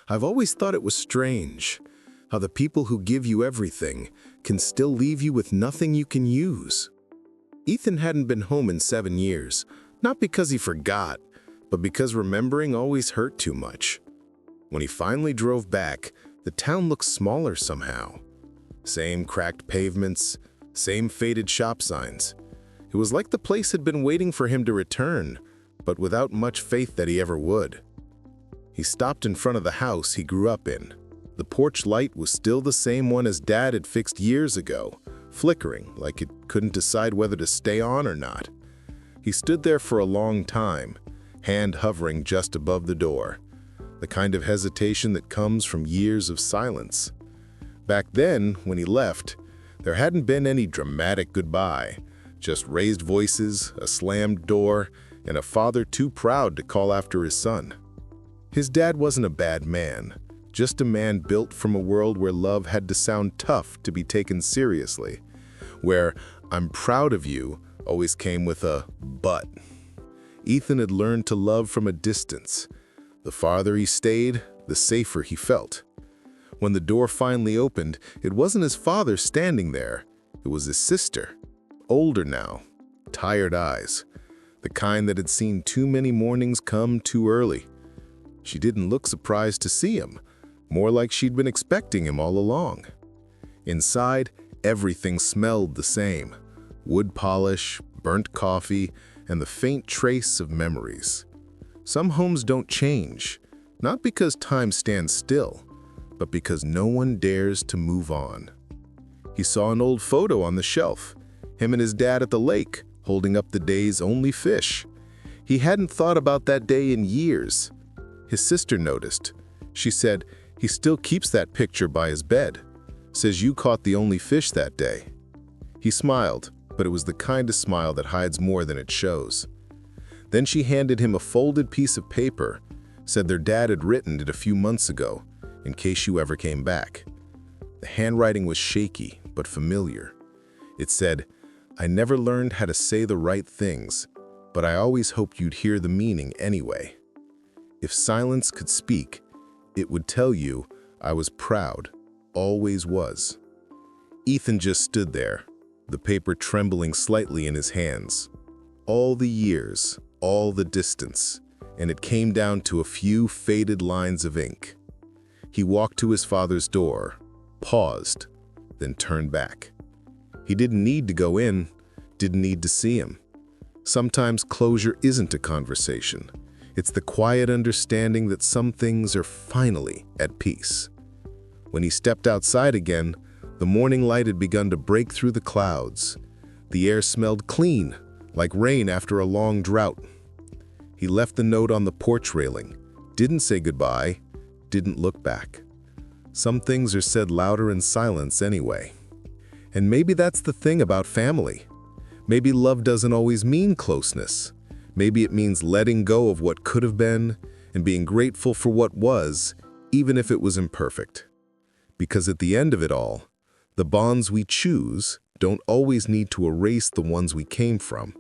I've always thought it was strange how the people who give you everything can still leave you with nothing you can use. Ethan hadn't been home in 7 years, not because he forgot, but because remembering always hurt too much. When he finally drove back, the town looked smaller somehow. Same cracked pavements, same faded shop signs. It was like the place had been waiting for him to return, but without much faith that he ever would. He stopped in front of the house he grew up in. The porch light was still the same one as Dad had fixed years ago, flickering like it couldn't decide whether to stay on or not. He stood there for a long time, hand hovering just above the door, the kind of hesitation that comes from years of silence. Back then, when he left, there hadn't been any dramatic goodbye, just raised voices, a slammed door, and a father too proud to call after his son. His dad wasn't a bad man, just a man built from a world where love had to sound tough to be taken seriously, where "I'm proud of you" always came with a "but." Ethan had learned to love from a distance. The farther he stayed, the safer he felt. When the door finally opened, it wasn't his father standing there. It was his sister, older now, tired eyes, the kind that had seen too many mornings come too early. She didn't look surprised to see him, more like she'd been expecting him all along. Inside, everything smelled the same: wood polish, burnt coffee, and the faint trace of memories. Some homes don't change, not because time stands still, but because no one dares to move on. He saw an old photo on the shelf, him and his dad at the lake, holding up the day's only fish. He hadn't thought about that day in years. His sister noticed. She said, "He still keeps that picture by his bed. Says you caught the only fish that day." He smiled, but it was the kind of smile that hides more than it shows. Then she handed him a folded piece of paper, said their dad had written it a few months ago, in case you ever came back. The handwriting was shaky, but familiar. It said, "I never learned how to say the right things, but I always hoped you'd hear the meaning anyway. If silence could speak, it would tell you I was proud, always was." Ethan just stood there, the paper trembling slightly in his hands. All the years, all the distance, and it came down to a few faded lines of ink. He walked to his father's door, paused, then turned back. He didn't need to go in, didn't need to see him. Sometimes closure isn't a conversation. It's the quiet understanding that some things are finally at peace. When he stepped outside again, the morning light had begun to break through the clouds. The air smelled clean, like rain after a long drought. He left the note on the porch railing, didn't say goodbye, didn't look back. Some things are said louder in silence anyway. And maybe that's the thing about family. Maybe love doesn't always mean closeness. Maybe it means letting go of what could have been and being grateful for what was, even if it was imperfect. Because at the end of it all, the bonds we choose don't always need to erase the ones we came from.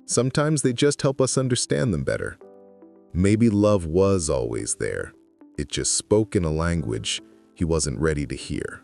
Sometimes they just help us understand them better. Maybe love was always there. It just spoke in a language he wasn't ready to hear.